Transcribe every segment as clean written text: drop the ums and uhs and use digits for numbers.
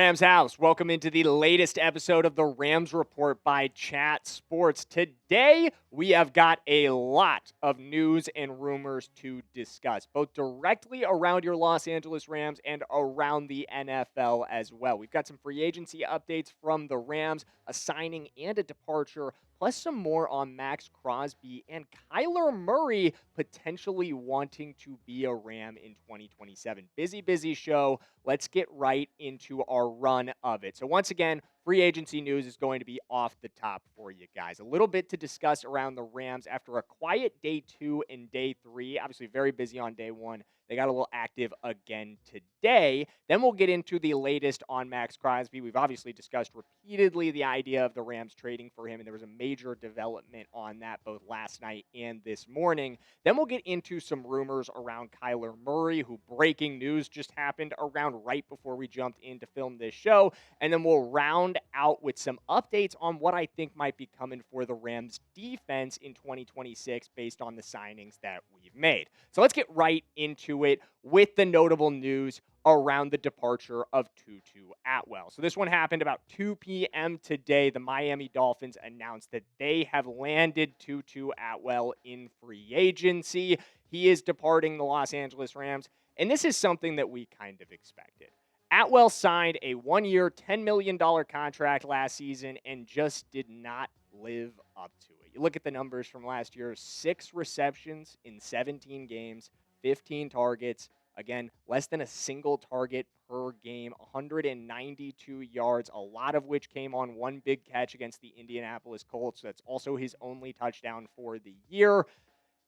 Rams house. Welcome into the latest episode of the Rams Report by Chat Sports. Today, we have got a lot of news and rumors to discuss, both directly around your Los Angeles Rams and around the NFL as well. We've got some free agency updates from the Rams, a signing and a departure, plus some more on Maxx Crosby and Kyler Murray potentially wanting to be a Ram in 2027. Busy show. Let's get right into our run of it. So once again, free agency news is going to be off the top for you guys. A little bit to discuss around the Rams after a quiet day 2 and day 3. Obviously very busy on day 1. They got a little active again today. Then we'll get into the latest on Maxx Crosby. We've obviously discussed repeatedly the idea of the Rams trading for him, and there was a major development on that both last night and this morning. Then we'll get into some rumors around Kyler Murray, who breaking news just happened around right before we jumped in to film this show. And then we'll round out with some updates on what I think might be coming for the Rams defense in 2026 based on the signings that we've made. So let's get right into it with the notable news around the departure of Tutu Atwell. So this one happened about 2 p.m. today. The Miami Dolphins announced that they have landed Tutu Atwell in free agency. He is departing the Los Angeles Rams, and this is something that we kind of expected. Atwell signed a 1-year, $10 million contract last season and just did not live up to it. You look at the numbers from last year: 6 receptions in 17 games, 15 targets. Again, less than a single target per game, 192 yards, a lot of which came on one big catch against the Indianapolis Colts. That's also his only touchdown for the year.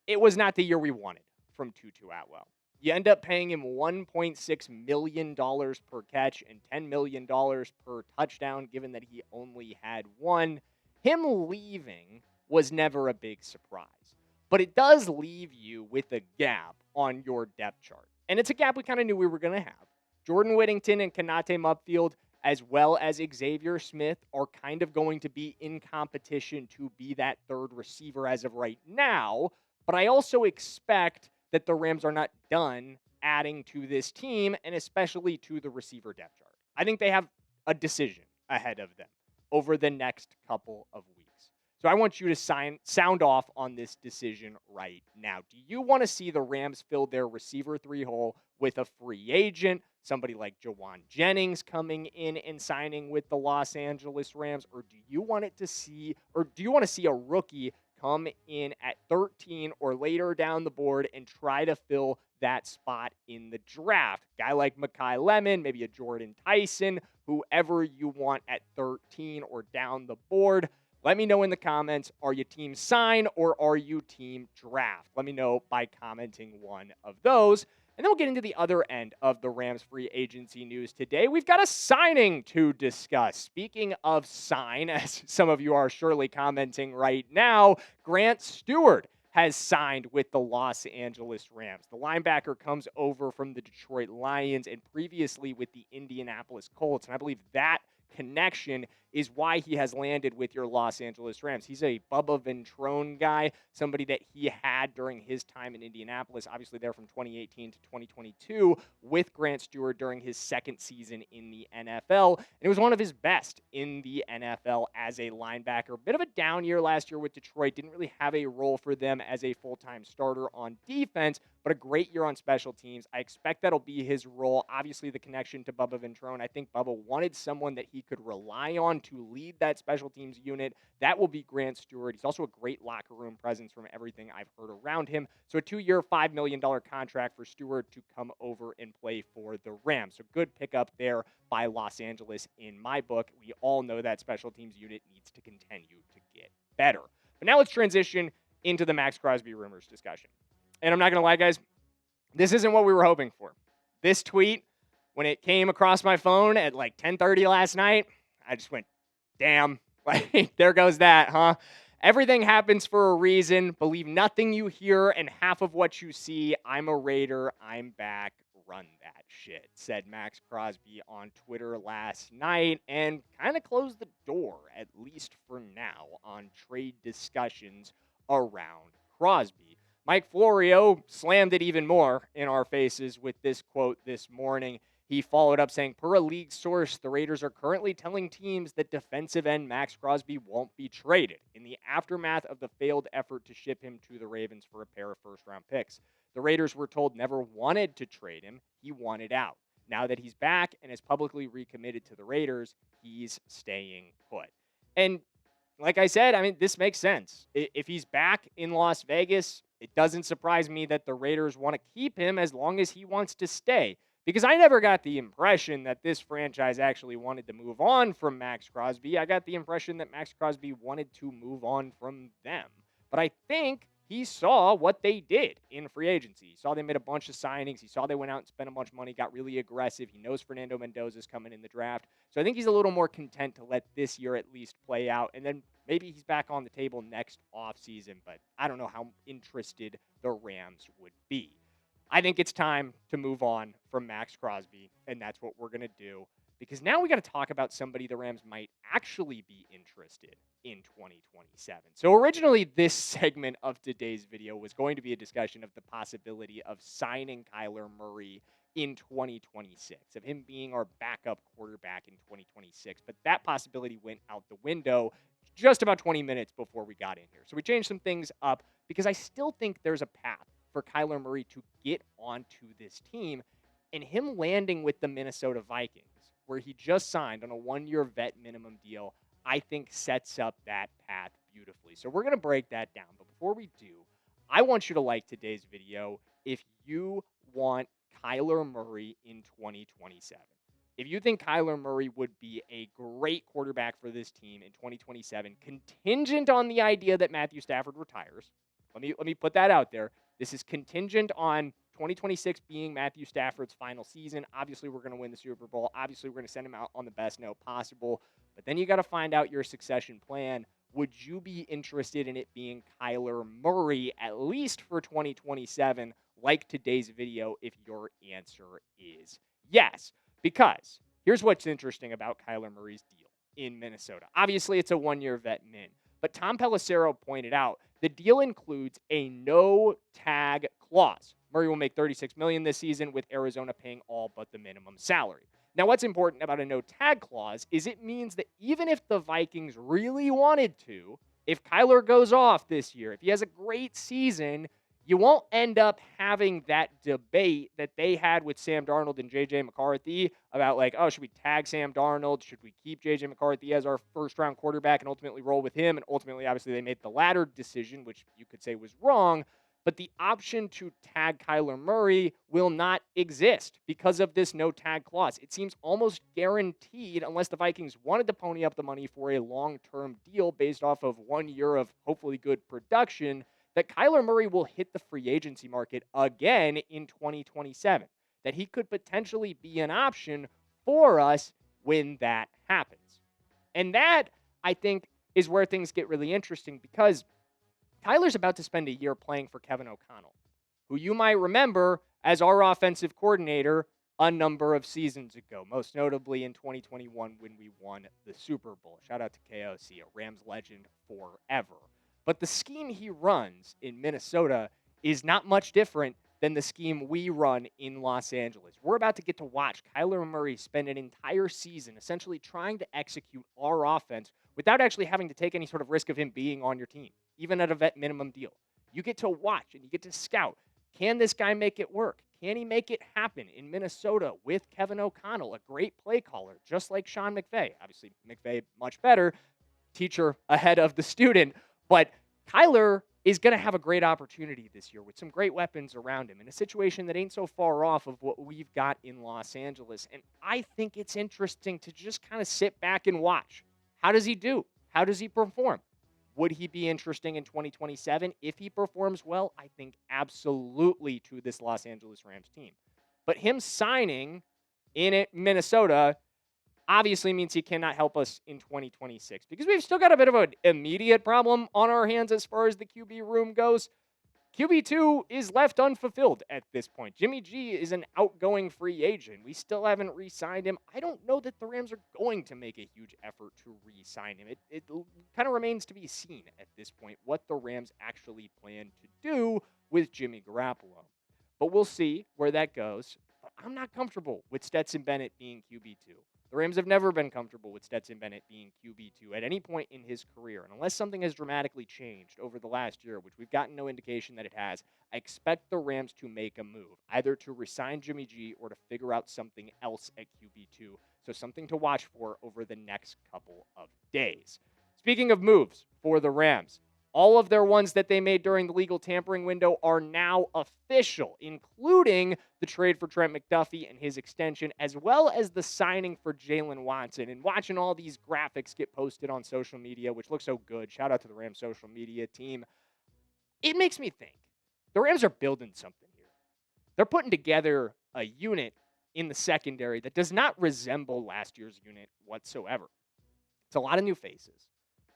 It was not the year we wanted from Tutu Atwell. You end up paying him $1.6 million per catch and $10 million per touchdown, given that he only had one. Him leaving was never a big surprise, but it does leave you with a gap on your depth chart. And it's a gap we kind of knew we were going to have. Jordan Whittington and Konate Mupfield, as well as Xavier Smith, are kind of going to be in competition to be that third receiver as of right now. But I also expect that the Rams are not done adding to this team, and especially to the receiver depth chart. I think they have a decision ahead of them over the next couple of weeks. So I want you to sound off on this decision right now. Do you want to see the Rams fill their receiver 3 hole with a free agent, somebody like Jawan Jennings coming in and signing with the Los Angeles Rams, or do you want to see a rookie come in at 13 or later down the board and try to fill that spot in the draft? Guy like Mekhi Lemon, maybe a Jordan Tyson, whoever you want at 13 or down the board. Let me know in the comments, are you team sign or are you team draft? Let me know by commenting one of those. And then we'll get into the other end of the Rams free agency news today. We've got a signing to discuss. Speaking of sign, as some of you are surely commenting right now, Grant Stuard has signed with the Los Angeles Rams. The linebacker comes over from the Detroit Lions and previously with the Indianapolis Colts. And I believe that connection is why he has landed with your Los Angeles Rams. He's a Bubba Ventrone guy, somebody that he had during his time in Indianapolis, obviously there from 2018 to 2022 with Grant Stuard during his second season in the NFL. And it was one of his best in the NFL as a linebacker. Bit of a down year last year with Detroit. Didn't really have a role for them as a full-time starter on defense, but a great year on special teams. I expect that'll be his role. Obviously, the connection to Bubba Ventrone. I think Bubba wanted someone that he could rely on to lead that special teams unit. That will be Grant Stuard. He's also a great locker room presence from everything I've heard around him. So a 2-year, $5 million contract for Stuard to come over and play for the Rams. So good pickup there by Los Angeles in my book. We all know that special teams unit needs to continue to get better. But now let's transition into the Maxx Crosby rumors discussion. And I'm not going to lie, guys, this isn't what we were hoping for. This tweet, when it came across my phone at like 10:30 last night, I just went, damn, like, there goes that, huh? Everything happens for a reason. Believe nothing you hear and half of what you see. I'm a Raider. I'm back. Run that shit, said Maxx Crosby on Twitter last night and kind of closed the door, at least for now, on trade discussions around Crosby. Mike Florio slammed it even more in our faces with this quote this morning. He followed up saying, per a league source, the Raiders are currently telling teams that defensive end Maxx Crosby won't be traded in the aftermath of the failed effort to ship him to the Ravens for a pair of first-round picks. The Raiders were told never wanted to trade him. He wanted out. Now that he's back and is publicly recommitted to the Raiders, he's staying put. And like I said, I mean, this makes sense. If he's back in Las Vegas, it doesn't surprise me that the Raiders want to keep him as long as he wants to stay. Because I never got the impression that this franchise actually wanted to move on from Maxx Crosby. I got the impression that Maxx Crosby wanted to move on from them. But I think he saw what they did in free agency. He saw they made a bunch of signings. He saw they went out and spent a bunch of money, got really aggressive. He knows Fernando Mendoza's coming in the draft. So I think he's a little more content to let this year at least play out. And then maybe he's back on the table next offseason. But I don't know how interested the Rams would be. I think it's time to move on from Maxx Crosby, and that's what we're going to do. Because now we got to talk about somebody the Rams might actually be interested in 2027. So originally, this segment of today's video was going to be a discussion of the possibility of signing Kyler Murray in 2026, of him being our backup quarterback in 2026. But that possibility went out the window just about 20 minutes before we got in here. So we changed some things up because I still think there's a path for Kyler Murray to get onto this team, and him landing with the Minnesota Vikings, where he just signed on a 1-year vet minimum deal, I think sets up that path beautifully. So we're going to break that down. But before we do, I want you to like today's video if you want Kyler Murray in 2027. If you think Kyler Murray would be a great quarterback for this team in 2027, contingent on the idea that Matthew Stafford retires, let me put that out there. This is contingent on 2026 being Matthew Stafford's final season. Obviously, we're going to win the Super Bowl. Obviously, we're going to send him out on the best note possible. But then you got to find out your succession plan. Would you be interested in it being Kyler Murray, at least for 2027, like today's video, if your answer is yes? Because here's what's interesting about Kyler Murray's deal in Minnesota. Obviously, it's a 1-year vet min. But Tom Pelissero pointed out the deal includes a no-tag clause. Murray will make $36 million this season, with Arizona paying all but the minimum salary. Now, what's important about a no-tag clause is it means that even if the Vikings really wanted to, if Kyler goes off this year, if he has a great season, you won't end up having that debate that they had with Sam Darnold and J.J. McCarthy about, like, oh, should we tag Sam Darnold? Should we keep J.J. McCarthy as our first-round quarterback and ultimately roll with him? And ultimately, obviously, they made the latter decision, which you could say was wrong. But the option to tag Kyler Murray will not exist because of this no-tag clause. It seems almost guaranteed, unless the Vikings wanted to pony up the money for a long-term deal based off of 1 year of hopefully good production, that Kyler Murray will hit the free agency market again in 2027, that he could potentially be an option for us when that happens. And that, I think, is where things get really interesting because Kyler's about to spend a year playing for Kevin O'Connell, who you might remember as our offensive coordinator a number of seasons ago, most notably in 2021 when we won the Super Bowl. Shout out to KOC, a Rams legend forever. But the scheme he runs in Minnesota is not much different than the scheme we run in Los Angeles. We're about to get to watch Kyler Murray spend an entire season essentially trying to execute our offense without actually having to take any sort of risk of him being on your team, even at a vet minimum deal. You get to watch and you get to scout. Can this guy make it work? Can he make it happen in Minnesota with Kevin O'Connell, a great play caller, just like Sean McVay? Obviously, McVay much better, teacher ahead of the student. But Kyler is going to have a great opportunity this year with some great weapons around him in a situation that ain't so far off of what we've got in Los Angeles. And I think it's interesting to just kind of sit back and watch. How does he do? How does he perform? Would he be interesting in 2027? If he performs well, I think absolutely to this Los Angeles Rams team. But him signing in Minnesota obviously means he cannot help us in 2026 because we've still got a bit of an immediate problem on our hands as far as the QB room goes. QB2 is left unfulfilled at this point. Jimmy G is an outgoing free agent. We still haven't re-signed him. I don't know that the Rams are going to make a huge effort to re-sign him. It kind of remains to be seen at this point what the Rams actually plan to do with Jimmy Garoppolo. But we'll see where that goes. I'm not comfortable with Stetson Bennett being QB2. The Rams have never been comfortable with Stetson Bennett being QB2 at any point in his career. And unless something has dramatically changed over the last year, which we've gotten no indication that it has, I expect the Rams to make a move, either to resign Jimmy G or to figure out something else at QB2. So something to watch for over the next couple of days. Speaking of moves for the Rams, all of their ones that they made during the legal tampering window are now official, including the trade for Trent McDuffie and his extension, as well as the signing for Jaylen Watson. And watching all these graphics get posted on social media, which looks so good, shout out to the Rams social media team, it makes me think the Rams are building something here. They're putting together a unit in the secondary that does not resemble last year's unit whatsoever. It's a lot of new faces.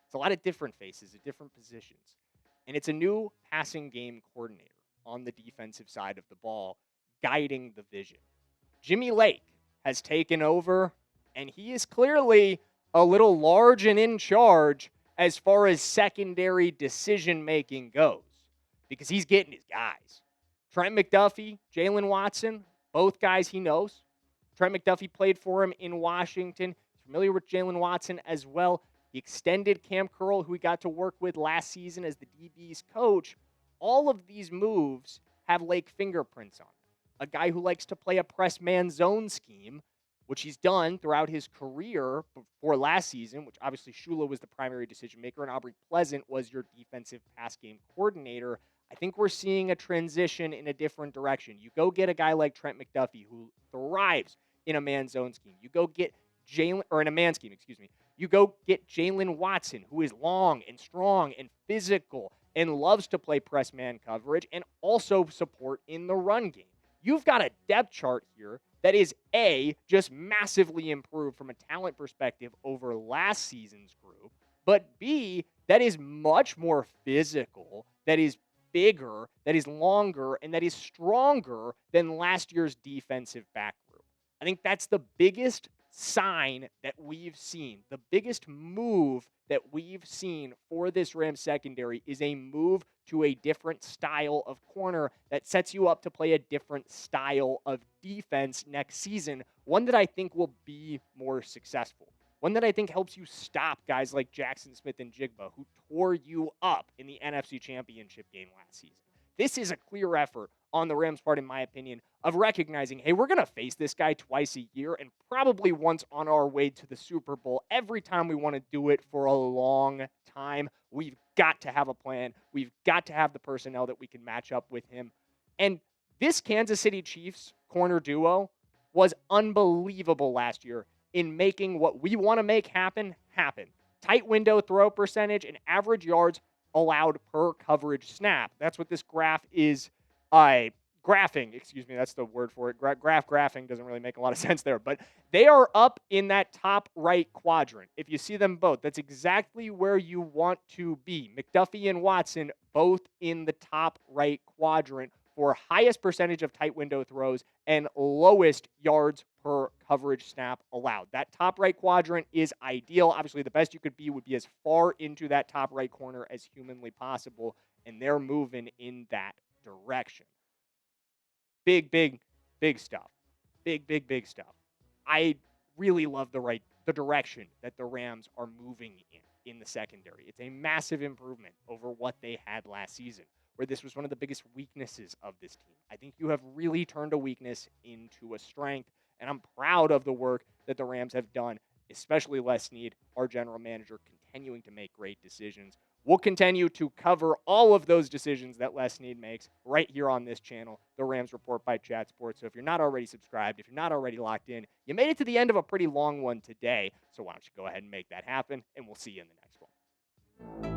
It's a lot of different faces at different positions. And it's a new passing game coordinator on the defensive side of the ball, guiding the vision. Jimmy Lake has taken over, and he is clearly a little large and in charge as far as secondary decision-making goes, because he's getting his guys. Trent McDuffie, Jaylen Watson, both guys he knows. Trent McDuffie played for him in Washington. He's familiar with Jaylen Watson as well. He extended Cam Curl, who he got to work with last season as the DB's coach. All of these moves have Lake fingerprints on them. A guy who likes to play a press man zone scheme, which he's done throughout his career before last season, which obviously Shula was the primary decision maker and Aubrey Pleasant was your defensive pass game coordinator. I think we're seeing a transition in a different direction. You go get a guy like Trent McDuffie who thrives in a man zone scheme. You go get in a man scheme, excuse me. You go get Jaylen Watson, who is long and strong and physical and loves to play press man coverage and also support in the run game. You've got a depth chart here that is A, just massively improved from a talent perspective over last season's group, but B, that is much more physical, that is bigger, that is longer, and that is stronger than last year's defensive back group. I think that's the biggest sign that we've seen. The biggest move that we've seen for this Rams secondary is a move to a different style of corner that sets you up to play a different style of defense next season, one that I think will be more successful. One that I think helps you stop guys like Jackson Smith and Jigba, who tore you up in the NFC Championship game last season. This is a clear effort on the Rams' part, in my opinion, of recognizing, hey, we're going to face this guy twice a year and probably once on our way to the Super Bowl. Every time we want to do it for a long time, we've got to have a plan. We've got to have the personnel that we can match up with him. And this Kansas City Chiefs corner duo was unbelievable last year in making what we want to make happen. Tight window throw percentage and average yards allowed per coverage snap. That's what this graph is graphing. Excuse me, that's the word for it. Graphing doesn't really make a lot of sense there, but they are up in that top right quadrant. If you see them both, that's exactly where you want to be. McDuffie and Watson both in the top right quadrant for highest percentage of tight window throws and lowest yards per coverage snap allowed. That top right quadrant is ideal. Obviously, the best you could be would be as far into that top right corner as humanly possible, and they're moving in that direction. Big stuff. Big stuff. I really love the direction that the Rams are moving in the secondary. It's a massive improvement over what they had last season, where this was one of the biggest weaknesses of this team. I think you have really turned a weakness into a strength, and I'm proud of the work that the Rams have done, especially Les Snead, our general manager, continuing to make great decisions. We'll continue to cover all of those decisions that Les Snead makes right here on this channel, the Rams Report by Chat Sports. So if you're not already subscribed, if you're not already locked in, you made it to the end of a pretty long one today. So why don't you go ahead and make that happen, and we'll see you in the next one.